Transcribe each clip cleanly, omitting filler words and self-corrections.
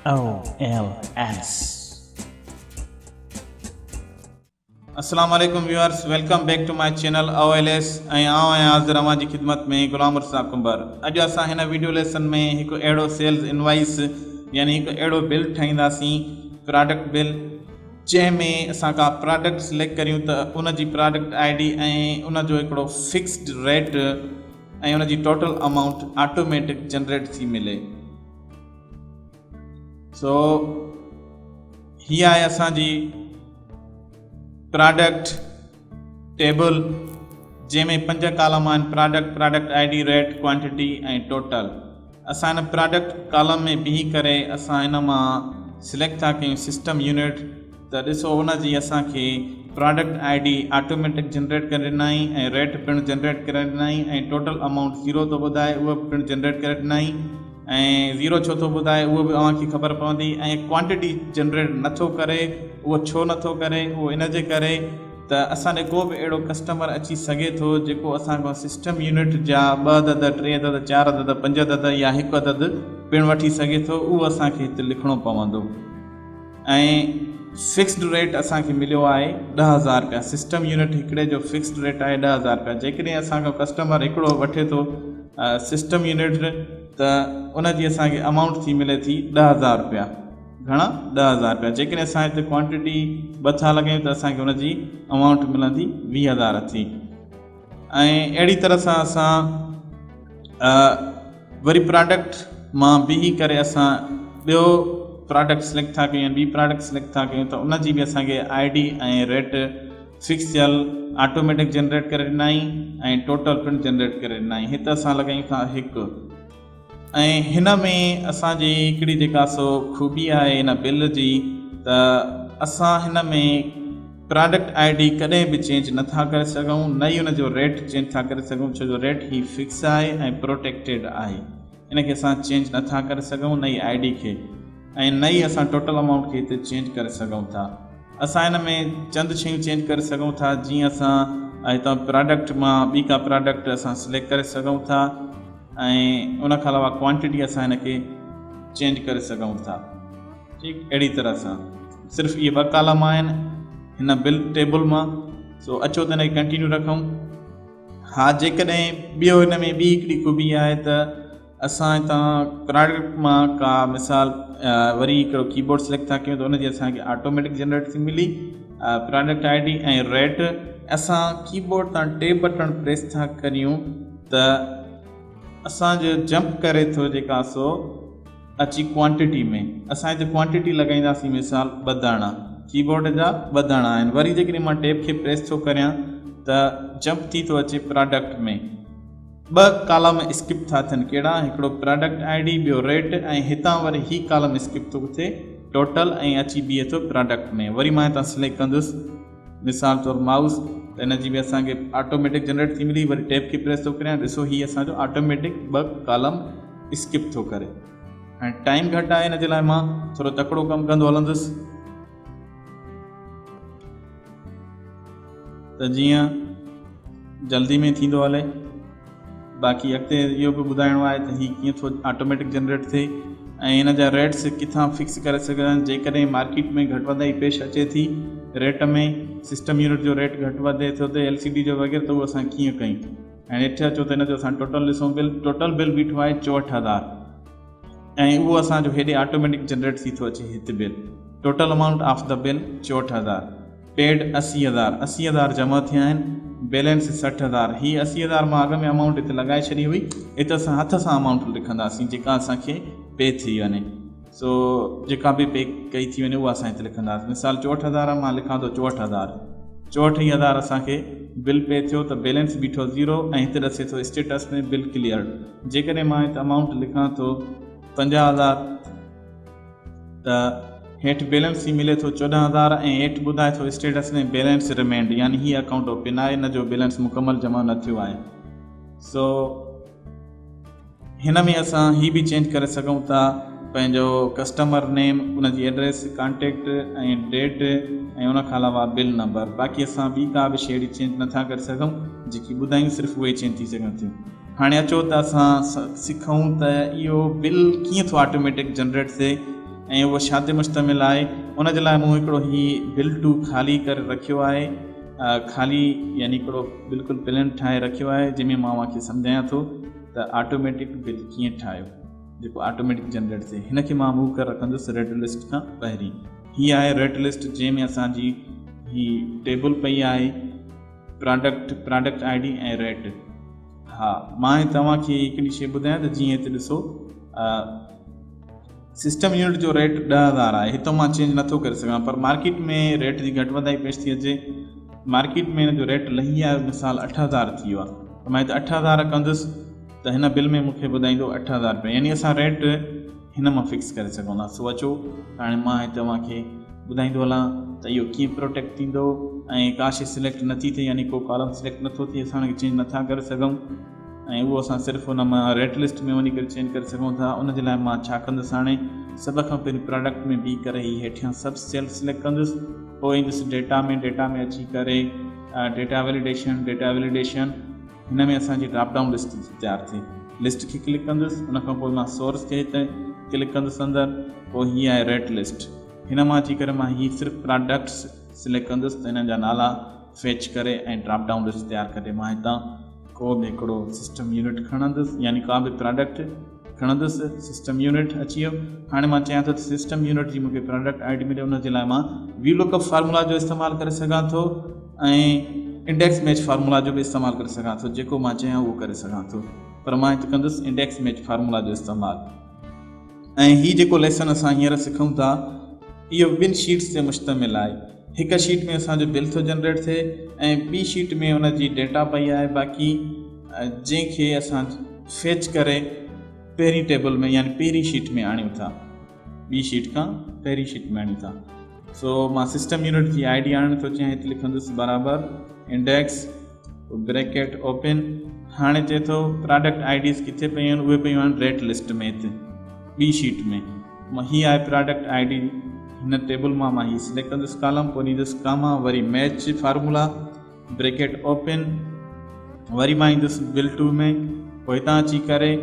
OLS. अस्सलाम वालेकुम viewers, welcome back to my channel OLS ऐं आउं आहियां हाज़िर अव्हां जी ख़िदमत में ग़ुलाम रज़ाक़ कुंबर। अॼु असां हिन वीडियो लेसन में हिकु अहिड़ो सेल्स इनवाइस यानी हिकु अहिड़ो बिल ठाहींदासीं, प्रोडक्ट बिल, जंहिंमें असां का प्रोडक्ट सिलेक्ट करियूं त उन जी प्रोडक्ट ID ऐं उन जो हिकिड़ो फिक्स्ड रेट ऐं उन जी टोटल अमाउंट ऑटोमेटिक जनरेट थी मिले। सो हीअ आहे असांजी प्रोडक्ट टेबल, जंहिंमें 5 कॉलम आहिनि: प्रोडक्ट ID, रेट, क्वांटिटी ऐं टोटल। असां हिन प्रोडक्ट कॉलम में बीही करे असां हिन मां सिलेक्ट था कयूं सिस्टम यूनिट, त ॾिसो उन जी असांखे प्रोडक्ट ID ऑटोमेटिक जनरेट करे ॾिनाई ऐं रेट पिणु जनरेट करे ॾिनाई ऐं टोटल अमाउंट 0 थो ॿुधाए, उहो पिणु जनरेट करे ॾिनाई। ऐं 0 छो थो ॿुधाए उहो बि तव्हांखे ख़बर पवंदी। ऐं क्वांटिटी जनरेट नथो करे, उहो छो नथो करे, उहो इन जे करे त असां ॾे को बि अहिड़ो कस्टमर अची सघे थो जेको असांखां सिस्टम यूनिट जा 2 अदद, 3 अदद, 4 अदद, 5 अदद या 1 अदद पिणु वठी सघे थो। उहो असांखे हिते लिखिणो पवंदो। ऐं फिक्स्ड रेट असांखे मिलियो आहे 10,000 रुपया। सिस्टम यूनिट हिकिड़े जो फिक्स्ड रेट आहे 10,000 रुपया। जेकॾहिं असांखां कस्टमर हिकिड़ो वठे थो सिस्टम यूनिट, त उन जी असांखे अमाउंट थी मिले थी 10,000 रुपया। घणा? 10,000 रुपया। जेकॾहिं असां हिते क्वांटिटी 2 था लॻायूं त असांखे उन जी अमाउंट मिलंदी 20,000 थी। ऐं अहिड़ी तरह सां असां वरी प्रोडक्ट मां बीही करे असां ॿियो प्रोडक्ट सिलेक्ट था कयूं, ॿी प्रोडक्ट सिलेक्ट था कयूं, त उन जी बि असांखे ID ऐं रेट फिक्स थियल ऑटोमेटिक जनरेट करे ॾिनाई ऐं टोटल पिणु जनरेट करे ॾिनाई। हिते असां लॻायूं था 1। ऐं हिन में असांजी हिकिड़ी जेका सो ख़ूबी आहे हिन बिल जी, त असां हिन में प्रोडक्ट ID कॾहिं बि चेंज नथा करे सघूं, न ई हुन जो रेट चेंज था करे सघूं, छो जो रेट ही फिक्स आहे ऐं प्रोटेक्टेड आहे। इन खे असां चेंज नथा करे सघूं, न ई ID खे, ऐं न ई असां टोटल अमाउंट खे हिते चेंज करे सघूं था। असां हिन में चंद शयूं चेंज करे सघूं था, जीअं असां हितां प्रोडक्ट मां ॿी का प्रोडक्ट असां सिलेक्ट करे सघूं था ऐं उन खां अलावा क्वांटिटी असां हिन खे चेंज करे सघूं था। ठीकु, अहिड़ी तरह सां सिर्फ़ु इहे 2 कॉलम आहिनि हिन बिल टेबल मां। सो अचो त हिन खे कंटिन्यू रखूं। हा, जेकॾहिं ॿियो हिन में ॿी हिकिड़ी ख़ूबी आहे त असां हितां प्रोडक्ट मां का मिसाल वरी हिकिड़ो कीबोर्ड सिलेक्ट था कयूं त उन जी असांखे ऑटोमेटिक जनरेट थी मिली प्रोडक्ट ID ऐं रेट। असां कीबोर्ड तां टे बटण प्रेस था करियूं त असांजो जंप करे थो जेका सो अची क्वांटिटी में। असां हिते क्वांटिटी लॻाईंदासीं, मिसाल 2 दाणा, कीबोर्ड जा 2 दाणा आहिनि। वरी जेकॾहिं मां टैब खे प्रेस थो करियां त जंप थी थो अचे प्रोडक्ट में। 2 कॉलम स्किप था थियनि। कहिड़ा? हिकिड़ो प्रोडक्ट ID, ॿियो रेट, ऐं हितां वरी ही कॉलम स्किप थो थिए टोटल ऐं अची बीहे थो प्रोडक्ट में। वरी मां हितां सिलेक्ट कंदुसि मिसाल तौरु माउस, त हिन जी बि असांखे ऑटोमेटिक जनरेट थी मिली। वरी टैब खे प्रेस थो करियां, ॾिसो हीअ असांजो ऑटोमेटिक 2 कॉलम स्किप थो करे। ऐं टाइम घटि आहे, हिन जे लाइ मां थोरो तकिड़ो कमु कंदो हलंदुसि, त जीअं जल्दी में थींदो हले। बाक़ी अॻिते इहो बि ॿुधाइणो आहे त हीअ कीअं थो ऑटोमेटिक जनरेट थिए ऐं हिन जा रेट्स किथां फिक्स करे सघंदा आहिनि। जेकॾहिं मार्केट में घटि वधाई पेश अचे थी रेट में, सिस्टम यूनिट जो रेट घटि वधे थो त LCD जो वग़ैरह, त उहो असां कीअं कयूं। ऐं हेठि अचो त हिन जो असां टोटल ॾिसूं बिल। टोटल बिल बीठो आहे 64,000 ऐं उहो असांजो हेॾे ऑटोमेटिक जनरेट थी थो अचे हिते bill. Total amount of the bill 64,000। Paid 80,000, 80,000 जमा थिया आहिनि। बैलेंस 60,000। ही 80,000 मां अॻ में अमाउंट हिते लॻाए छॾी हुई। हिते असां हथ सां अमाउंट लिखंदासीं जेका असांखे पे थी वञे। सो जेका बि पे कई थी वञे उहा असां हिते लिखंदासीं। मिसाल 64,000 मां लिखां थो 64,000। 64,000 असांखे बिल पे थियो, त बैलेंस बीठो 0 ऐं हिते ॾसे थो स्टेटस में बिल क्लियर। जेकॾहिं मां हिते अमाउंट लिखां थो 50,000, त हेठि बैलेंस ई मिले थो 14,000 ऐं हेठि ॿुधाए थो स्टेटस में बैलेंस रिमेंड, यानी हीअ अकाउंट ओपन आहे, हिन जो बैलेंस मुकमल जमा न थियो आहे। सो हिन में असां ही बि चेंज करे सघूं था पंहिंजो कस्टमर नेम, उन जी एड्रेस, कॉन्टेक्ट ऐं डेट ऐं उन खां अलावा बिल नंबर। बाक़ी असां ॿी का बि शइ चेंज नथा करे सघूं, जेकी ॿुधायूं सिर्फ़ु उहे चेंज थी सघनि थियूं। हाणे अचो त असां सिखूं त इहो बिल कीअं थो ऑटोमेटिक जनरेट थिए ऐं उहो छा ते मुश्तमिल आहे उन जे लाइ मूं हिकिड़ो ही बिल टू ख़ाली करे रखियो आहे, ख़ाली यानी हिकिड़ो बिल्कुलु प्लेन ठाहे रखियो आहे जंहिंमें मां तव्हांखे सम्झायां थो त ऑटोमेटिक बिल कीअं ठाहियो जेको ऑटोमेटिक जनरेट थिए। हिनखे मां मूव करे रखंदुसि रेट लिस्ट खां पहिरीं। हीअ आहे रेट लिस्ट जंहिंमें असांजी ही टेबल पई आहे प्रोडक्ट आई डी ऐं रेट। हा, मां तव्हांखे हिकिड़ी शइ ॿुधायां त जीअं हिते ॾिसो सिस्टम यूनिट जो रेट 10,000 आहे, हितां मां चेंज नथो करे सघां, पर मार्केट में रेट जी घटि वधाई पेश थी अचे, मार्केट में हिन जो रेट लही आहे, मिसाल 8,000 थी वियो आहे, त मां हिते 8,000 कंदुसि त हिन बिल में मूंखे ॿुधाईंदो 8,000 रुपया, यानी असां रेट हिन मां फिक्स करे सघूं था। सो अचो हाणे मां हिते तव्हांखे ॿुधाईंदो हलां त इहो कीअं प्रोटेक्ट थींदो ऐं का शइ सिलेक्ट नथी थिए, यानी को कॉलम सिलेक्ट नथो थिए, असां हुनखे चेंज नथा करे सघूं ऐं उहो असां सिर्फ़ु हुन मां रेट लिस्ट में वञी करे चेंज करे सघूं था। उन जे लाइ मां छा कंदुसि, हाणे सभ खां पहिरीं प्रोडक्ट में बीह करे ही हेठियां सभु सेल सिलेक्ट कंदुसि, पोइ ईंदुसि डेटा में अची करे डेटा वैलिडेशन हिन में असांजी ड्रॉप डाउन लिस्ट तयारु थिए, लिस्ट खे क्लिक कंदुसि, उन खां पोइ मां सोर्स खे हिते क्लिक कंदुसि अंदरि, पोइ हीअ आहे रेट लिस्ट, हिन मां अची करे मां हीअ सिर्फ़ु प्रोडक्ट्स सिलेक्ट कंदुसि त हिननि जा नाला फेच करे ऐं ड्रॉप डाउन लिस्ट तयारु करे मां हितां को बि हिकिड़ो सिस्टम यूनिट खणंदुसि, यानी का बि प्रोडक्ट खणंदुसि, सिस्टम यूनिट अची वियो। हाणे मां चाहियां थो त सिस्टम यूनिट जी मूंखे प्रोडक्ट आई डी मिले, उन जे लाइ मां वी लुकअप फार्मूला जो इस्तेमालु करे सघां थो ऐं इंडेक्स मैच फार्मूला जो बि इस्तेमालु करे सघां थो, जेको मां चाहियां उहो करे सघां थो, पर मां हिते कंदुसि इंडेक्स मैच फार्मूला जो इस्तेमालु। ऐं हीउ जेको लेसन असां हींअर सिखूं था इहो ॿिनि शीट्स ते मुश्तमिल आहे, हिकु शीट में असांजो बिल थो जनरेट थिए ऐं ॿी शीट में हुन जी डेटा पई आहे, बाक़ी जंहिंखे असां फेच करे पहिरीं टेबल में यानी पहिरीं शीट में आणियूं था, ॿी शीट खां पहिरीं शीट में आणियूं था। सो मां सिस्टम यूनिट जी आई डी आणणु थो चाहियां, हिते लिखंदुसि बराबरि इंडेक्स ब्रैकेट ओपन, हाणे चए थो प्रोडक्ट आई डीज़ किथे पयूं आहिनि, उहे पयूं आहिनि रेट लिस्ट में, हिते ॿी शीट में हीअ आहे प्रोडक्ट आई डी, हिन टेबल मां हीअ सिलेक्ट कंदुसि कॉलम, पोइ ईंदुसि कामा, वरी मैच फार्मूला ब्रैकेट ओपन, वरी मां ईंदुसि बिल टू में, पोइ हितां अची करे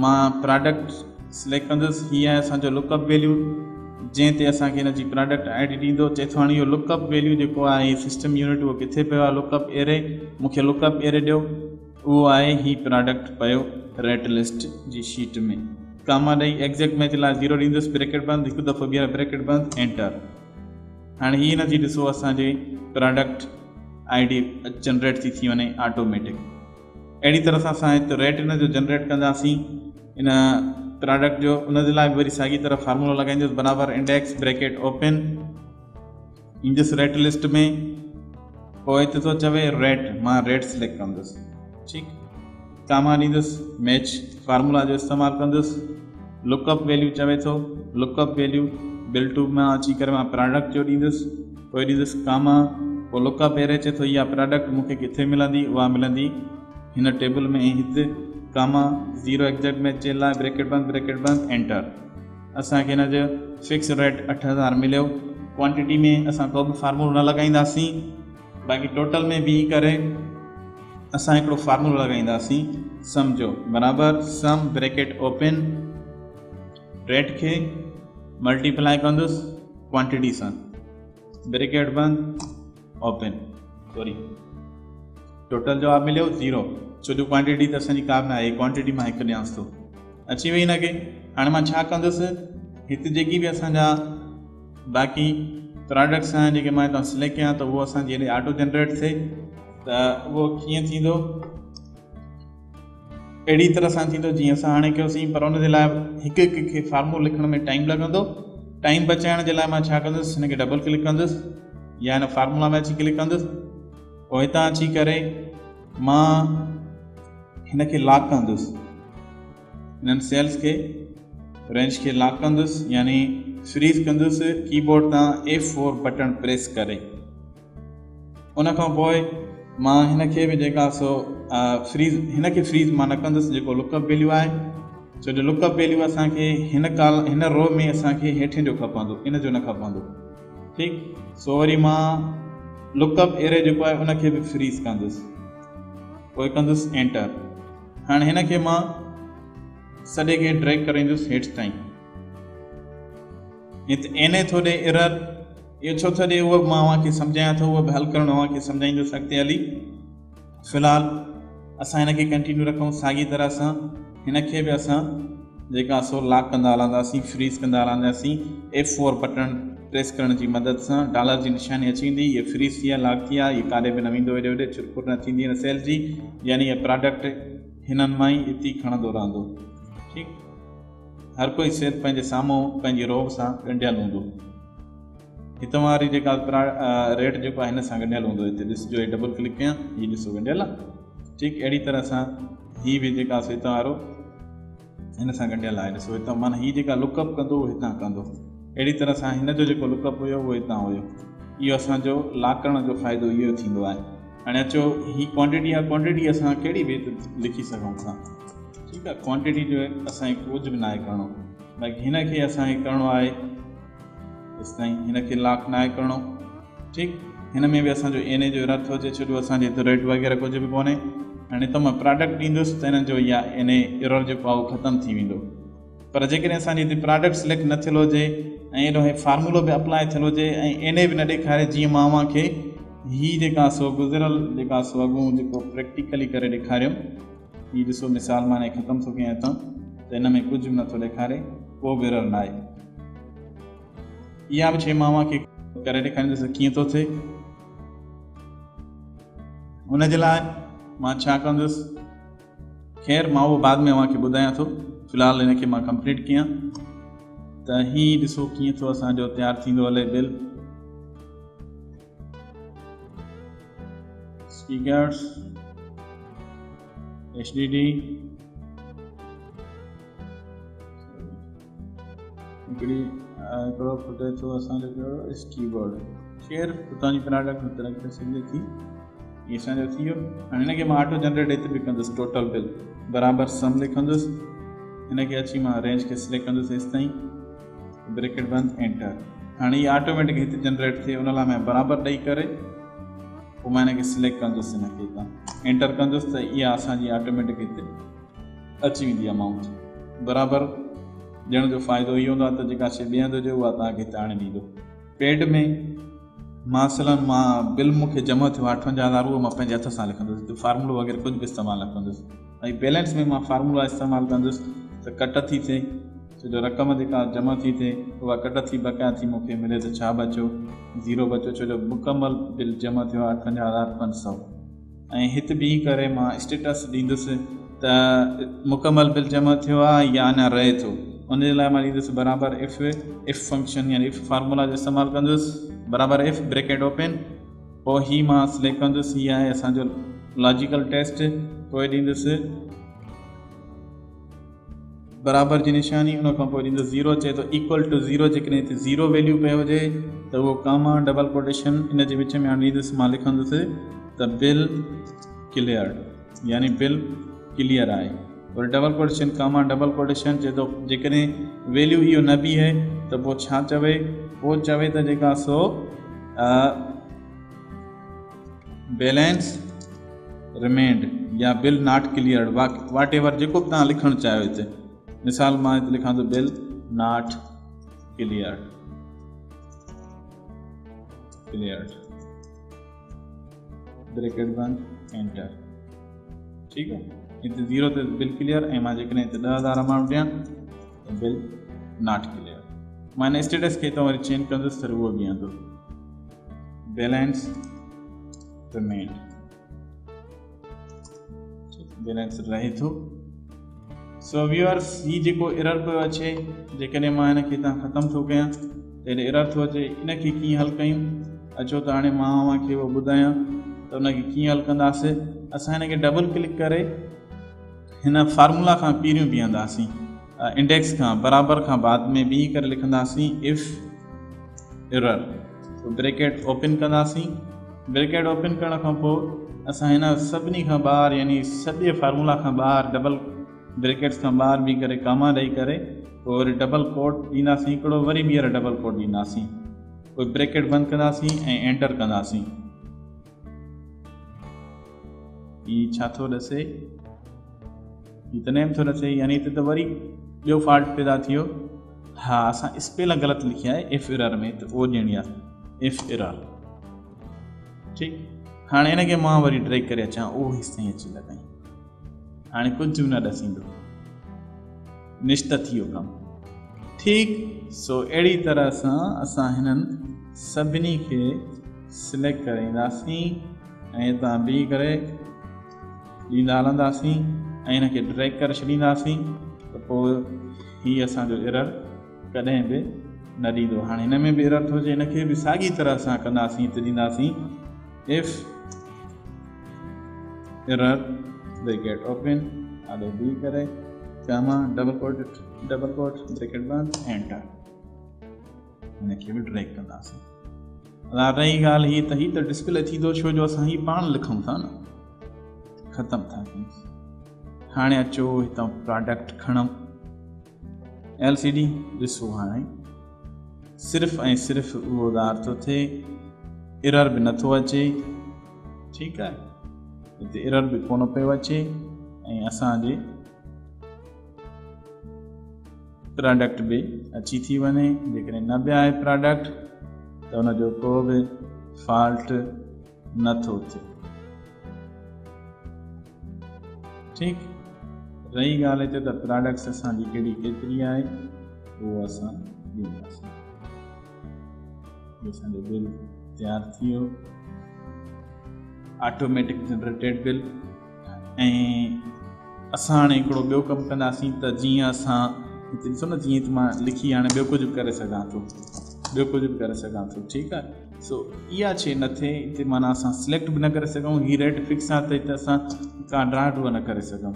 मां प्रोडक्ट सिलेक्ट कंदुसि, हीअ आहे असांजो लुकअप वैल्यू जंहिं ते असांखे हिन जी प्रोडक्ट आई डी ॾींदो। चए थो हाणे इहो लुकअप वैल्यू जेको आहे सिस्टम यूनिट उहो किथे पियो आहे, लुकअप एरे, मूंखे लुकअप एरे ॾियो, उहो आहे ही प्रोडक्ट पियो रेट लिस्ट जी शीट में, कामा ॾेई एग्ज़ैक्ट मैच लाइ 0 ॾींदुसि, ब्रैकेट बंदि, हिकु दफ़ो ॿीहर ब्रैकेट बंदि, एंटर। हाणे हीअ हिन जी ॾिसो असांजे प्रोडक्ट आई डी जनरेट थी वञे ऑटोमेटिक। अहिड़ी तरह सां असां हिते रेट हिन जो जनरेट कंदासीं इन प्रोडक्ट जो, उन जे लाइ वरी साॻी तरह फार्मूलो लॻाईंदुसि बराबरि इंडेक्स ब्रैकेट ओपन, ईंदुसि रेट लिस्ट में, पोइ हिते थो चवे रेट, मां रेट सिलेक्ट कंदुसि, ठीकु, कामा ॾींदुसि, मैच फार्मूला जो इस्तेमालु कंदुसि, लुकअप वैल्यू चवे थो, लुकअप वैल्यू बिल टू मां अची करे मां प्रोडक्ट जो ॾींदुसि, पोइ ॾींदुसि कामा, पोइ लुकअप एरे चए थो इहा प्रोडक्ट मूंखे किथे मिलंदी, उहा मिलंदी हिन टेबल में, हिते कामा 0 एग्ज़ैक्ट मैच जे लाइ ब्रैकेट बंदि, एंटर। असांखे हिन जो फिक्स रेट 8,000 मिलियो। क्वांटिटी में असां को बि फार्मूलो न लॻाईंदासीं, बाक़ी टोटल में बीह करे असां हिकिड़ो फार्मूलो लॻाईंदासीं, सम्झो बराबरि सम ब्रैकेट ओपन, रेट खे मल्टीप्लाई कंदुसि क्वांटिटी सां, ब्रैकेट बंदि ओपन, सॉरी टोटल जवाबु मिलियो 0, छो जो क्वांटिटी त असांजी का बि न आहे, क्वांटिटी मां हिकु ॾियांसि थो, अची वई हिनखे। हाणे मां छा कंदुसि, हिते जेकी बि असांजा बाक़ी प्रोडक्ट्स आहिनि जेके मां हितां सिलेक्ट कयां त उहो असांजी हेॾे ऑटो जनरेट थिए, त उहो कीअं थींदो, अहिड़ी तरह सां थींदो जीअं असां हाणे कयोसीं, पर उन जे लाइ हिकु हिकु खे फार्मूलो लिखण में टाइम लॻंदो। टाइम बचाइण जे लाइ मां छा कंदुसि, हिनखे डबल क्लिक कंदुसि या हिन फार्मूला में अची क्लिक कंदुसि, पोइ हितां अची करे मां हिनखे लॉक कंदुसि, हिननि सेल्स खे रेंज खे लॉक कंदुसि, यानी फ्रीज़ कंदुसि कीबोर्ड तां F4 बटन प्रेस करे। उन खां पोइ मां हिनखे बि जेका सो हिनखे फ्रीज़ मां न कंदुसि जेको लुकअप वैल्यू आहे, छो जो लुकअप वैल्यू असांखे हिन रो में असांखे हेठि जो खपंदो, इन जो न खपंदो, ठीकु। सो वरी मां लुकअप एरे जेको आहे उनखे बि फ्रीज़ कंदुसि, पोइ कंदुसि एंटर। हाणे हिनखे मां सॼे खे ड्रैग करे ईंदुसि हेठि ताईं, हिते एने थो ॾे एरर, इहो छो थो ॾे उहो मां अव्हांखे सम्झायां थो, उहो बि हल करणु अव्हांखे सम्झाईंदुसि अॻिते हली। फ़िलहालु असां हिनखे कंटिन्यू रखूं साॻी तरह सां। हिनखे बि असां जेका सो लॉक कंदा हलंदासीं, फ्रीज़ कंदा हलंदासीं। F4 बटन प्रेस करण जी मदद सां डॉलर जी निशानी अची वेंदी, इहे फ्रीज़ थी विया, लॉक थी विया, इहे काॾे बि न वेंदो, हेॾे होॾे चुरपुर न थींदी हिन सेल जी, यानी इहा प्रोडक्ट हिननि मां ई इती खणंदो रहंदो। ठीकु, हर कोई सेल पंहिंजे साम्हूं पंहिंजी रोब सां ॻंढियल हूंदो। हितां वारी जेका रेट जेको आहे हिन सां ॻंढियल हूंदो। हिते ॾिसिजो, हे डबल क्लिक कयां, हीअ ॾिसो ॻंढियल आहे। ठीकु, अहिड़ी तरह सां हीअ बि जेका हितां वारो हिन सां ॻंढियल आहे। ॾिसो हितां माना हीअ जेका लुकअप कंदो उहो हितां कंदो, अहिड़ी तरह सां हिन जो जेको लुकअप हुयो उहो हितां हुयो। इहो असांजो लॉक करण जो फ़ाइदो इहो थींदो आहे। हाणे अचो, हीअ क्वांटिटी आहे, क्वांटिटी असां कहिड़ी बि लिखी सघूं था। ठीकु आहे, क्वांटिटी जो असांखे कुझु बि न आहे करिणो, बाक़ी हिनखे असांखे करिणो आहे तेसि ताईं, हिनखे लॉक न आहे करिणो। ठीकु, हिन में बि असांजो एने जो एरर थो अचे, छो असांजे हिते रेट वग़ैरह कुझु बि कोन्हे। हाणे त मां प्रोडक्ट ॾींदुसि त हिननि जो इहा एने एरर जेको आहे उहो ख़तमु थी वेंदो। पर जेकॾहिं असांजे हिते प्रोडक्ट सिलेक्ट न थियलु हुजे ऐं एॾो फार्मूलो बि अप्लाई थियलु हुजे ऐं एने बि न ॾेखारे, जीअं मां अव्हांखे हीअ जेका सो गुज़िरियल जेका सो अॻूं जेको प्रैक्टिकली करे ॾेखारियुमि, हीअ ॾिसो मिसाल मां ख़तमु थो कयां हितां, त हिन में कुझु बि नथो ॾेखारे, को बि एरर न आहे। इहा बि शइ मां अव्हांखे करे ॾेखारींदुसि कीअं थो थिए। हुनजे लाइ मां छा कंदुसि, ख़ैर मां उहो बाद में अव्हांखे ॿुधायां थो। फ़िलहालु हिनखे मां कंप्लीट कयां त हीअ ॾिसो कीअं थो असांजो तयारु थींदो हले बिल। स्पीकर्स HDD हिकिड़ो फुटे थो असांजो कीबोर्ड। ख़ैर हुतां जी प्रोडक्ट तरक़ी सघे थी, इहे असांजो थी वियो। हाणे हिनखे मां ऑटो जनरेट हिते बि कंदुसि, टोटल बिल बराबरि सम लिखंदुसि। हिनखे अची मां रेंज खे सिलेक्ट कंदुसि हेसि ताईं, ब्रैकेट बंदि, एंटर। हाणे इहा ऑटोमेटिक हिते जनरेट थिए, उन लाइ मां बराबरि ॾेई करे पोइ मां हिनखे सिलेक्ट कंदुसि, हिनखे हितां एंटर कंदुसि त इहा असांजी ऑटोमेटिक हिते अची वेंदी अमाउंट। बराबरि ॾियण जो फ़ाइदो इहो हूंदो आहे त जेका शइ ॿिए हंधि हुजे उहा तव्हांखे हिते आणे ॾींदो। पेड में मसलन मां बिल मूंखे जमा थियो 58,000, उहो मां पंहिंजे हथ सां लिखंदुसि, फार्मूलो वग़ैरह कुझु बि इस्तेमालु न कंदुसि। ऐं बैलेंस में मां फार्मूला इस्तेमालु कंदुसि त कट थी थिए, छो जो रक़म जेका जमा थी थिए उहा कट थी बकाया थी मूंखे मिले त छा बचियो, ज़ीरो बचियो, छो जो मुकमल बिल जमा थियो 58,500। ऐं हिते बीह करे मां स्टेटस ॾींदुसि त मुकमल बिल जमा थियो आहे या अञा रहे थो। उनजे लाइ मां ॾींदुसि बराबरि इफ़ फंक्शन यानी इफ़ फार्मूला जो इस्तेमालु कंदुसि, बराबरि इफ़ ब्रैकेट ओपन, पोइ ही मां सिलेक्ट कंदुसि, हीअ आहे असांजो लॉजिकल टेस्ट। पोइ ॾींदुसि बराबरि जी निशानी, उन खां पोइ ॾींदुसि ज़ीरो, चए थो इक्वल टू ज़ीरो। जेकॾहिं हिते ज़ीरो वैल्यू पियो हुजे त उहो कामा डबल कोटेशन इन जे विच में हाणे ॾींदुसि, मां लिखंदुसि त बिल क्लियर्ड, यानी बिल क्लियर आहे। और डबल कोटेशन कामा डबल कोटेशन, चए थो जेकॾहिं वैल्यू इहो न बीहे त पोइ छा चवे, पोइ चवे त जेका सो बैलेंस रिमेंड या bill not cleared, whatever जेको बि तव्हां लिखणु चाहियो। हिते मिसाल मां हिते लिखां थो बिल नॉट क्लियर्ड, ब्रैकेट बंदि, एंटर। ठीकु आहे, हिते ज़ीरो ते बिल क्लियर, ऐं मां जेकॾहिं हिते 10,000 अमाउंट ॾियां त बिल नॉट क्लियर। मां हिन स्टेटस खे हितां वरी चेंज कंदुसि त उहो बीहंदो बैलेंस रिमेंड, बैलेंस रहे थो। सो व्यूअर्स, हीअ जेको एरर पियो अचे, जेकॾहिं मां हिनखे हितां ख़तमु थो कयां त हेॾे एरर थो अचे, इनखे कीअं हल कयूं। अचो त हाणे मां अव्हांखे उहो ॿुधायां त उनखे कीअं हल कंदासीं। असां हिनखे डबल क्लिक करे हिन फार्मूला खां पहिरियों बीहंदासीं, इंडेक्स खां बराबरि खां बाद में बीह करे लिखंदासीं इफ़ एरर, ब्रैकेट ओपन कंदासीं। ब्रैकेट ओपन करण खां पोइ असां हिन सभिनी खां ॿाहिरि, यानी सॼे फार्मूला खां ॿाहिरि, डबल ब्रैकेट्स खां ॿाहिरि बीह करे कामा ॾेई करे पोइ वरी डबल कोट ॾींदासीं हिकिड़ो, वरी ॿीहर डबल कोट ॾींदासीं, पोइ ब्रैकेट बंदि कंदासीं ऐं एंटर कंदासीं। हीअ छा थो ॾसे, हीअ त नेम थो ॾसे, यानी हिते त वरी ॿियो फॉल्ट पैदा थियो। हाँ असां स्पेल ग़लति लिखी आहे इफ एरर में, त उहो ॾियणी आहे इफ एरर। ठीकु, हाणे हिनखे मां वरी ड्रैग करे अचां, उहो हिस ताईं अची लॻाई, हाणे कुझु बि न ॾसींदो, निश्चित थी वियो कमु। ठीकु, सो अहिड़ी तरह सां असां हिननि सभिनी खे सिलेक्ट करे ईंदासीं ऐं हितां बीह करे ॾींदा हलंदासीं ऐं हिनखे ड्रैग करे छॾींदासीं, त पोइ हीअ असांजो एरर कॾहिं बि न ॾींदो। हाणे हिन में बि एरर थो अचे, हिनखे बि साॻी तरह सां कंदासीं त ॾींदासीं इफ एरर ब्रैकेट ओपन आॾो बीह करे कामा डबल कोट ब्रैकेट बंद एंटर, हिनखे बि ड्रैग कंदासीं। रही ॻाल्हि हीअ त डिस्प्ले थींदो छो जो असां हीअ पाण लिखूं था न, ख़तमु था कयूं। हाणे अचो हितां प्रोडक्ट खणूं, LCD ॾिसो, हाणे सिर्फ़ु ऐं सिर्फ़ु उहो दार थो थिए, एरर बि नथो अचे। ठीकु आहे, हिते एरर बि कोन पियो अचे ऐं असांजे प्रोडक्ट बि अची थी वञे। जेकॾहिं न बि आहे प्रोडक्ट त हुनजो को बि फॉल्ट नथो थिए। ठीकु, रही ॻाल्हि हिते त प्रोडक्ट्स असांजी कहिड़ी केतिरी आहे उहो असां ॾींदासीं। असांजो बिल तयारु थी वियो, ऑटोमेटिक जनरेटेड बिल। ऐं असां हाणे हिकिड़ो ॿियो कमु कंदासीं त जीअं असां हिते ॾिसो न, जीअं त मां लिखी हाणे ॿियो कुझु बि करे सघां थो, ठीकु आहे। सो इहा शइ न थिए हिते, माना असां सिलेक्ट बि न करे सघूं, हीअ रेट फिक्स आहे त हिते असां का ड्राट उहा न करे सघूं,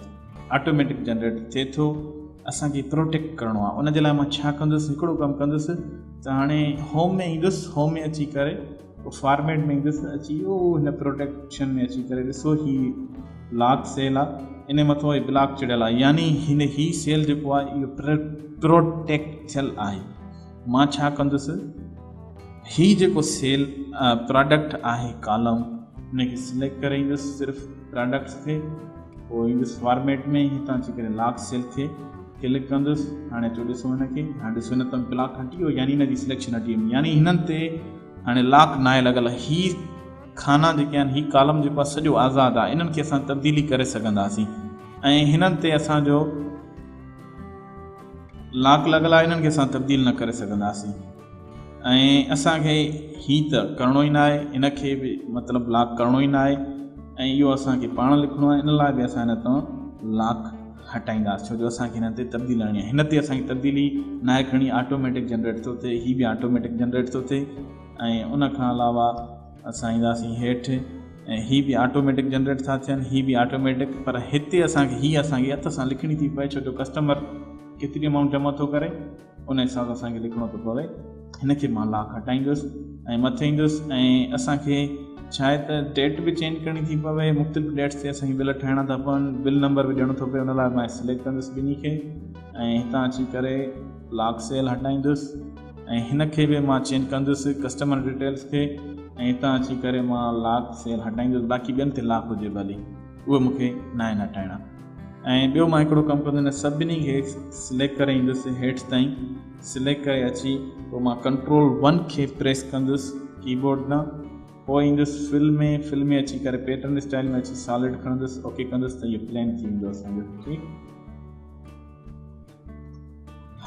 ऑटोमेटिक जनरेट थिए थो। असांखे प्रोटेक्ट करिणो आहे, उनजे लाइ मां छा कंदुसि, हिकिड़ो कमु कंदुसि त हाणे होम में ईंदुसि, होम में अची करे फॉर्मेट में ईंदुसि, अची वियो हिन प्रोटेक्शन में अची करे ॾिसो ही लॉक सेल आहे, इन मथां ही ब्लॉक चढ़ियल आहे, यानी ही सेल जेको आहे इहो प्रोटेक्ट थियल आहे। मां छा कंदुसि, ही जेको सेल प्रोडक्ट आहे कॉलम, हुनखे सिलेक्ट करे ईंदुसि सिर्फ़ु प्रोडक्ट्स खे, पोइ ईंदुसि फॉर्मेट में, हितां अची करे लॉक सेल खे क्लिक कंदुसि। हाणे अचो ॾिसो हिनखे, हाणे ॾिसो हिन तां ब्लॉक हटी वियो, यानी हिनजी सिलेक्शन हटी वई, यानी हिननि ते हाणे लॉक न आहे लॻल। ही खाना जेके आहिनि, ही कॉलम जेको आहे सॼो आज़ादु आहे, इन्हनि खे असां तब्दीली करे सघंदासीं ऐं हिननि ते असांजो लॉक लॻल आहे, इन्हनि खे असां तब्दील न करे सघंदासीं। ऐं असांखे ही त करिणो ई न आहे, हिनखे बि मतिलबु लॉक करिणो ई न आहे ऐं इहो असांखे पाण लिखिणो आहे। इन लाइ बि असां हिन तां लॉक हटाईंदासीं, छो जो असांखे हिन ते तब्दीली आणणी आहे। हिन ते असांखे तब्दीली न आहे करणी, ऑटोमेटिक जनरेट थो थिए, ही बि ऑटोमेटिक जनरेट थो थिए। ऐं उन खां अलावा असां ईंदासीं हेठि, ऐं ही बि ऑटोमेटिक जनरेट था थियनि, ही बि ऑटोमेटिक, पर हिते असांखे हीअ हथ सां लिखणी थी पए, छो जो कस्टमर केतिरी अमाउंट जमा थो करे उन हिसाब सां असांखे लिखिणो थो पवे। हिनखे मां लॉक हटाईंदुसि ऐं मथे ईंदुसि ऐं असांखे छा आहे त डेट बि चेंज करणी थी पवे, मुख़्तलिफ़ डेट्स ते असांखे बिल ठाहिणा था पवनि, बिल नंबर बि ॾियणो थो पए, उन लाइ मां सिलेक्ट कंदुसि ॿिन्ही खे ऐं हितां अची करे लॉक सेल हटाईंदुसि ऐं हिनखे बि मां चेंज कंदुसि कस्टमर डिटेल्स खे ऐं हितां अची करे मां लॉक सेल हटाईंदुसि। बाक़ी ॿियनि ते लॉक हुजे भली, उहे मूंखे न आहे न ठाहिणा। ऐं ॿियो मां हिकिड़ो कमु कंदो, सभिनी खे सिलेक्ट करे ईंदुसि हेठि ताईं, सिलेक्ट करे अची पोइ मां Ctrl+1 खे प्रेस कंदुसि कीबोर्ड न, पोइ ईंदुसि फिल में अची करे पैटर्न स्टाइल में अची सॉलिड खणंदुसि, ओके कंदुसि त इहो प्लेन थी वेंदो असांजो। ठीकु,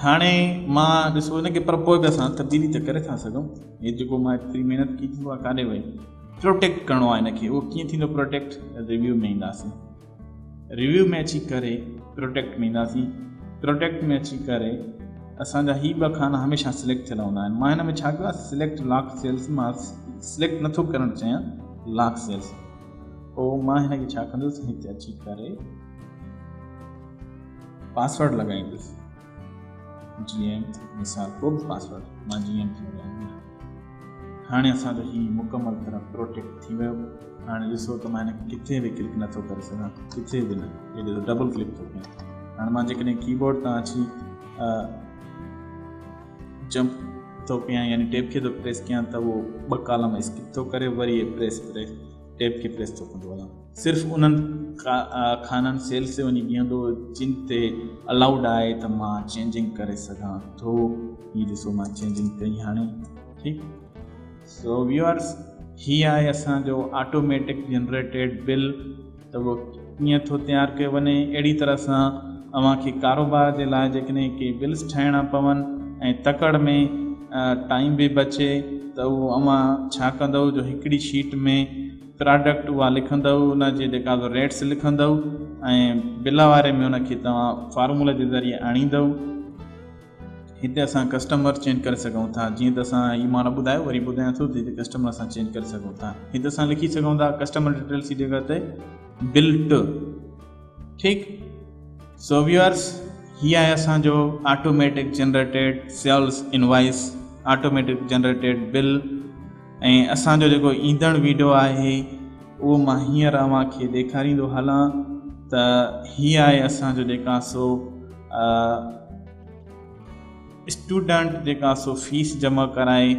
हाणे मां ॾिसो हिनखे, पर पोइ बि असां तब्दीली त करे था सघूं। हे जेको मां एतिरी महिनत की थी आहे काॾे वई, प्रोटेक्ट करिणो आहे हिनखे, उहो कीअं थींदो प्रोटेक्ट, रिव्यू में ईंदासीं, रिव्यू में अची करे प्रोटेक्ट में ईंदासीं, प्रोटेक्ट में अची करे असांजा ही ॿ खाना हमेशह सिलेक्ट थियल हूंदा आहिनि। मां हिन में छा कयो आहे, सिलेक्ट लॉक सेल्स, मां सिलेक्ट नथो करणु चाहियां लॉक सेल्स, पोइ मां हिनखे छा कंदुसि, हिते अची करे पासवर्ड लॻाईंदुसि, GM मिसाल को बि पासवर्ड मां GM थी लॻाईंदुसि। हाणे असांजो ही मुकमल तरह प्रोटेक्ट थी वियो। हाणे ॾिसो त मां हिनखे किथे बि क्लिक नथो करे सघां, किथे बि न, हेॾे त डबल क्लिक थो कयां। हाणे मां जेकॾहिं कीबोर्ड तां अची जंप थो कयां, यानी टेप खे थो प्रेस कयां त उहो 2 कॉलम स्किप थो करे, वरी प्रेस टैब खे प्रेस थो कंदो हलां सिर्फ़ु उन्हनि खाननि सेल्स ते वञी बीहंदो जिन ते अलाउड आहे त मां चेंजिंग करे सघां थो हीअ ॾिसो मां चेंजिंग कई हाणे ठीकु सो व्यूअर्स हीअ आहे असांजो ऑटोमेटिक जनरेटेड बिल त उहो कीअं थो तयारु कयो वञे अहिड़ी तरह सां अव्हांखे कारोबार जे लाइ जेकॾहिं के बिल्स ठाहिणा पवनि ऐं तकड़ में टाइम बि बचे त उहो अव्हां छा कंदव जो हिकिड़ी शीट में प्रोडक्ट उहा लिखंदव उन जे जेका रेट्स लिखंदव ऐं बिल वारे में उनखे तव्हां फार्मूला जे ज़रिए आणींदव हिते असां कस्टमर चेंज करे सघूं था जीअं त असां हीअ मां न ॿुधायो वरी ॿुधायां थो त कस्टमर असां चेंज करे सघूं था हिते असां लिखी सघूं था कस्टमर डिटेल्स जी जॻह ते बिल्ट ठीकु सो व्यूअर्स हीअ आहे असांजो automatic generated sales invoice automatic generated bill ऐं असांजो जेको ईंदड़ वीडियो आहे उहो मां हींअर अव्हांखे ॾेखारींदो हलां त हीअ आहे असांजो जेका सो स्टूडेंट जेका सो फीस जमा कराए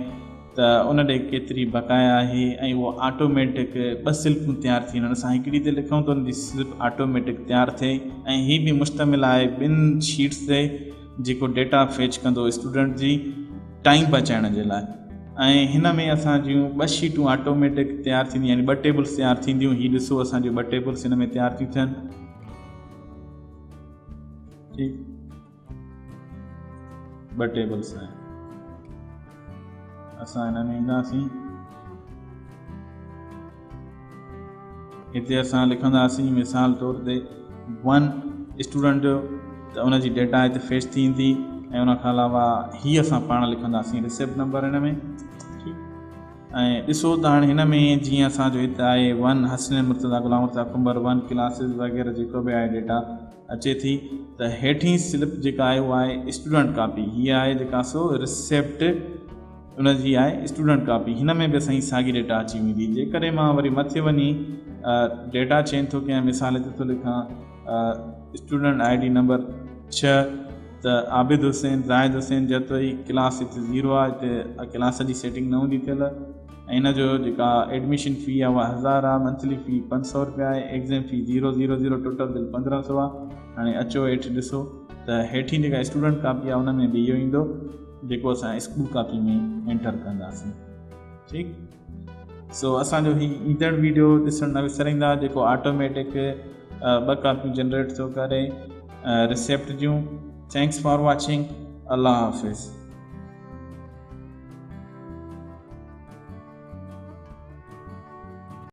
त उन ॾे केतिरी बकाया आहे ऐं उहो ऑटोमेटिक 2 स्लिपूं तयारु थी वञनि असां हिकिड़ी ते लिखूं त उनजी स्लिप ऑटोमेटिक तयारु थिए ऐं हीअ बि मुश्तमिल आहे 2 शीट्स ते जेको डेटा फेच कंदो स्टूडेंट जी टाइम बचाइण जे लाइ ऐं हिन में असां जूं 2 शीटूं ऑटोमेटिक तयारु थींदियूं यानी 2 टेबल्स तयारु थींदियूं हीअ ॾिसो असांजूं 2 टेबल्स हिन में तयारु थियूं थियनि ठीकु 2 टेबल्स आहिनि असां हिन में ईंदासीं हिते असां लिखंदासीं मिसाल तौर ते 1 स्टूडेंट जो त उनजी डेटा हिते फेच थींदी ऐं उनखां अलावा हीअ असां पाण लिखंदासीं रिसिप्ट नंबर हिन में ठीकु ऐं ॾिसो त हाणे हिन में जीअं असांजो हिते आहे 1 हसन मुर्तज़ा गुलाम मुर्तज़ा कुंबर 1 क्लासिस वग़ैरह जेको बि आहे डेटा अचे थी त हेठी स्लिप जेका आहे उहा आहे स्टूडेंट कॉपी हीअ आहे जेका सो रिसिप्ट उनजी आहे स्टूडेंट कॉपी हिन में बि असांजी साॻी डेटा अची वेंदी जेकॾहिं मां वरी मथे वञी डेटा चेंज थो कयां मिसाल हिते थो लिखां स्टूडेंट आई डी नंबर 6 त आबिद हुसैन ज़ाहिद हुसैन जतोई क्लास हिते 0 आहे हिते क्लास जी सेटिंग न हूंदी थियल ऐं हिन जो जेका एडमिशन फ़ी आहे उहा 1000 आहे मंथली फ़ी 500 रुपया आहे एग्ज़ाम फ़ी 000 टोटल बिल 1500 आहे हाणे अचो हेठि ॾिसो त हेठी जेका स्टूडेंट कॉपी आहे उन में बि इहो ईंदो जेको असां स्कूल कॉपी में एंटर कंदासीं ठीकु सो असांजो हीउ ईंदड़ वीडियो ॾिसणु न विसराईंदा जेको ऑटोमेटिक 2 कॉपियूं जनरेट थो करे रिसिप्ट जूं थैंक्स फॉर वॉचिंग अल्लाह हाफ़िज़